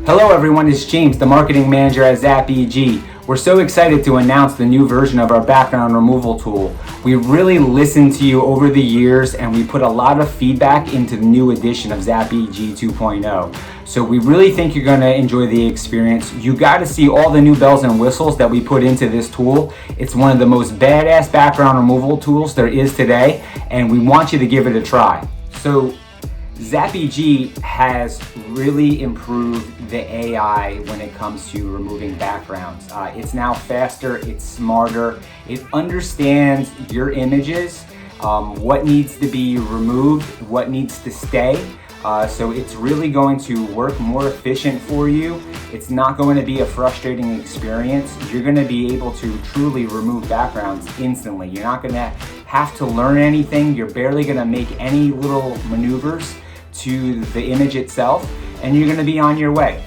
Hello everyone, it's James, the marketing manager at ZapBG. We're so excited to announce the new version of our background removal tool. We really listened to you over the years and we put a lot of feedback into the new edition of ZapBG 2.0. So we really think you're going to enjoy the experience. You got to see all the new bells and whistles that we put into this tool. It's one of the most badass background removal tools there is today, and we want you to give it a try. So ZapBG has really improved the AI when it comes to removing backgrounds. It's now faster, it's smarter, it understands your images, what needs to be removed, what needs to stay. So it's really going to work more efficient for you. It's not going to be a frustrating experience. You're going to be able to truly remove backgrounds instantly. You're not going to have to learn anything. You're barely going to make any little maneuvers to the image itself, and you're going to be on your way.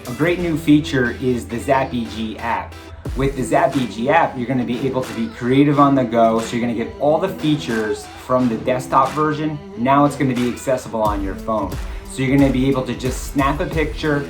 A great new feature is the ZapBG App. With the ZapBG App, you're going to be able to be creative on the go, so you're going to get all the features from the desktop version. Now it's going to be accessible on your phone. So you're going to be able to just snap a picture,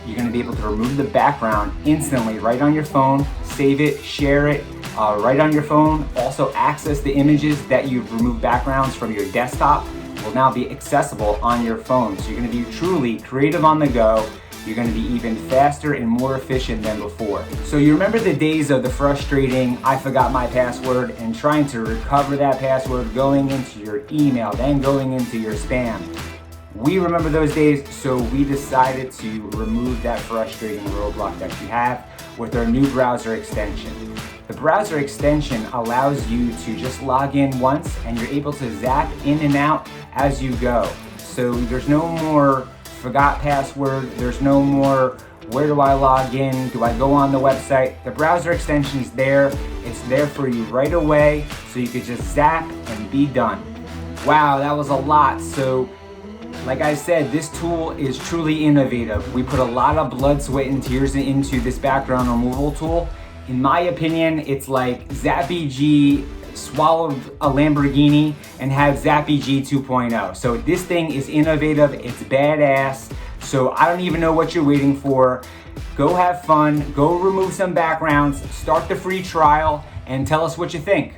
you're going to be able to remove the background instantly right on your phone, save it, share it right on your phone. Also access the images that you've removed backgrounds from your desktop will now be accessible on your phone. So you're going to be truly creative on the go. You're going to be even faster and more efficient than before. So you remember the days of the frustrating, I forgot my password, and trying to recover that password, going into your email, then going into your spam. We remember those days, so we decided to remove that frustrating roadblock that you have with our new browser extension. The browser extension allows you to just log in once and you're able to zap in and out as you go. So there's no more forgot password, there's no more where do I log in, do I go on the website? The browser extension is there, it's there for you right away, so you could just zap and be done. Wow, that was a lot. So like I said, this tool is truly innovative. We put a lot of blood, sweat, and tears into this background removal tool. In my opinion, it's like ZapBG swallowed a Lamborghini and had ZapBG 2.0. So this thing is innovative, it's badass. So I don't even know what you're waiting for. Go have fun, go remove some backgrounds, start the free trial, and tell us what you think.